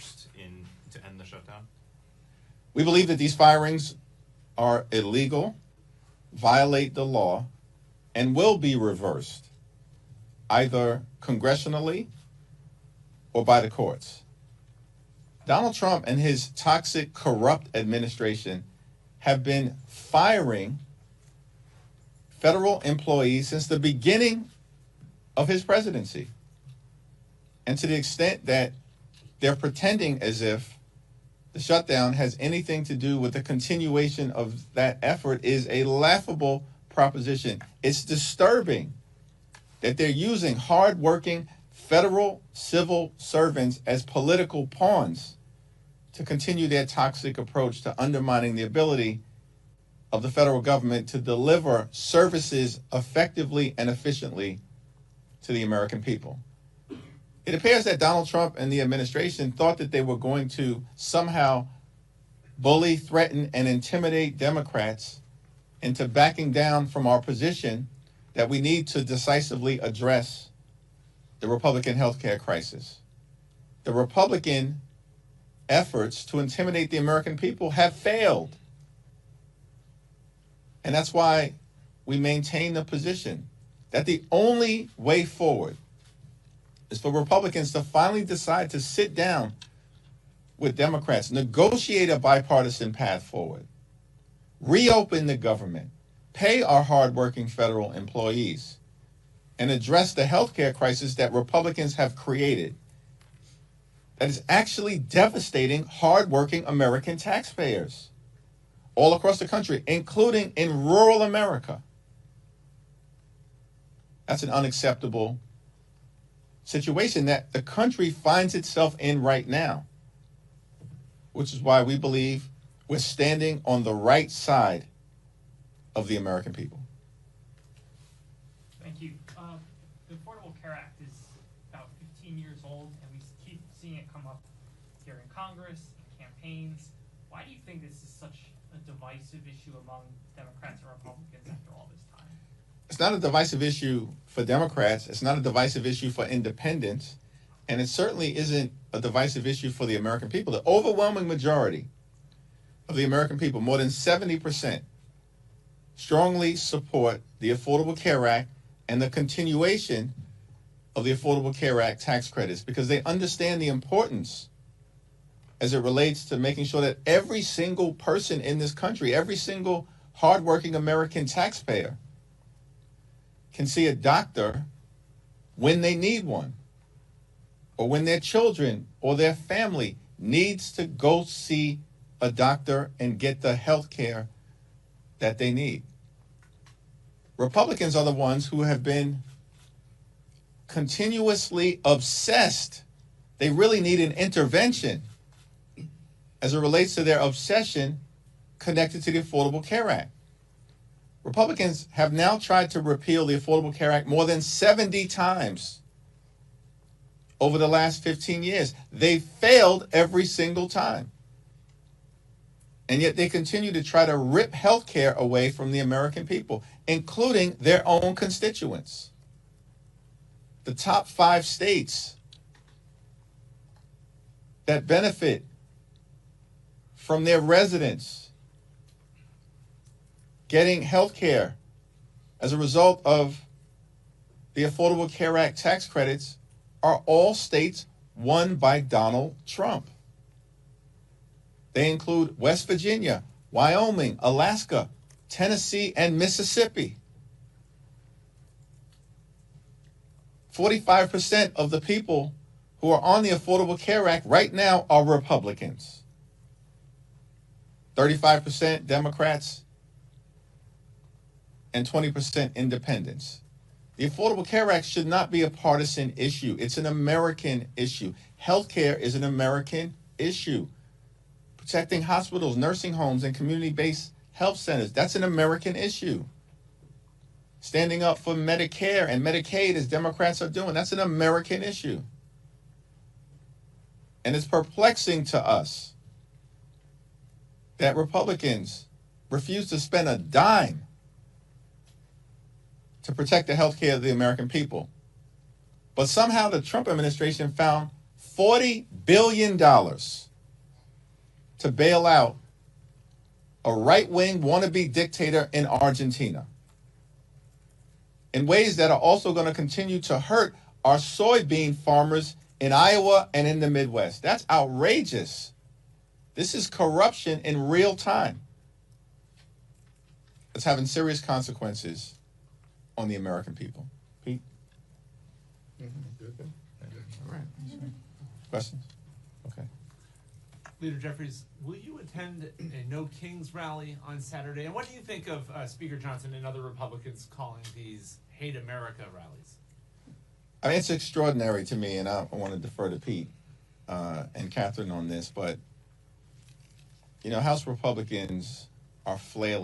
reversed to end the shutdown? We believe that these firings are illegal, violate the law, and will be reversed, either congressionally or by the courts. Donald Trump and his toxic, corrupt administration have been firing federal employees since the beginning of his presidency. And to the extent that they're pretending as if the shutdown has anything to do with the continuation of that effort is a laughable proposition. It's disturbing that they're using hardworking federal civil servants as political pawns to continue their toxic approach to undermining the ability of the federal government to deliver services effectively and efficiently to the American people. It appears that Donald Trump and the administration thought that they were going to somehow bully, threaten, and intimidate Democrats into backing down from our position that we need to decisively address the Republican healthcare crisis. The Republican efforts to intimidate the American people have failed. And that's why we maintain the position that the only way forward is for Republicans to finally decide to sit down with Democrats, negotiate a bipartisan path forward, reopen the government, pay our hardworking federal employees, and address the healthcare crisis that Republicans have created that is actually devastating hardworking American taxpayers all across the country, including in rural America. That's an unacceptable situation that the country finds itself in right now, which is why we believe we're standing on the right side of the American people. Thank you. The Affordable Care Act is about 15 years old, and we keep seeing it come up here in Congress, in campaigns. Why do you think this is such a divisive issue among Democrats and Republicans after all this time? It's not a divisive issue for Democrats. It's not a divisive issue for independents. And it certainly isn't a divisive issue for the American people. The overwhelming majority of the American people, more than 70%, strongly support the Affordable Care Act and the continuation of the Affordable Care Act tax credits because they understand the importance as it relates to making sure that every single person in this country, every single hardworking American taxpayer can see a doctor when they need one, or when their children or their family needs to go see a doctor and get the health care that they need. Republicans are the ones who have been continuously obsessed. They really need an intervention as it relates to their obsession connected to the Affordable Care Act. Republicans have now tried to repeal the Affordable Care Act more than 70 times over the last 15 years. They failed every single time. And yet they continue to try to rip health care away from the American people, including their own constituents. The top 5 states that benefit from their residents getting health care as a result of the Affordable Care Act tax credits are all states won by Donald Trump. They include West Virginia, Wyoming, Alaska, Tennessee, and Mississippi. 45% of the people who are on the Affordable Care Act right now are Republicans. 35% Democrats and 20% independents. The Affordable Care Act should not be a partisan issue. It's an American issue. Healthcare is an American issue. Protecting hospitals, nursing homes, and community-based health centers, that's an American issue. Standing up for Medicare and Medicaid, as Democrats are doing, that's an American issue. And it's perplexing to us that Republicans refuse to spend a dime to protect the health care of the American people. But somehow the Trump administration found $40 billion to bail out a right-wing wannabe dictator in Argentina in ways that are also going to continue to hurt our soybean farmers in Iowa and in the Midwest. That's outrageous. This is corruption in real time. It's having serious consequences on the American people. Pete? All right. Questions? Okay. Leader Jeffries, will you attend a No Kings rally on Saturday? And what do you think of Speaker Johnson and other Republicans calling these Hate America rallies? I mean, it's extraordinary to me, and I want to defer to Pete and Katherine on this, but, you know, House Republicans are flailing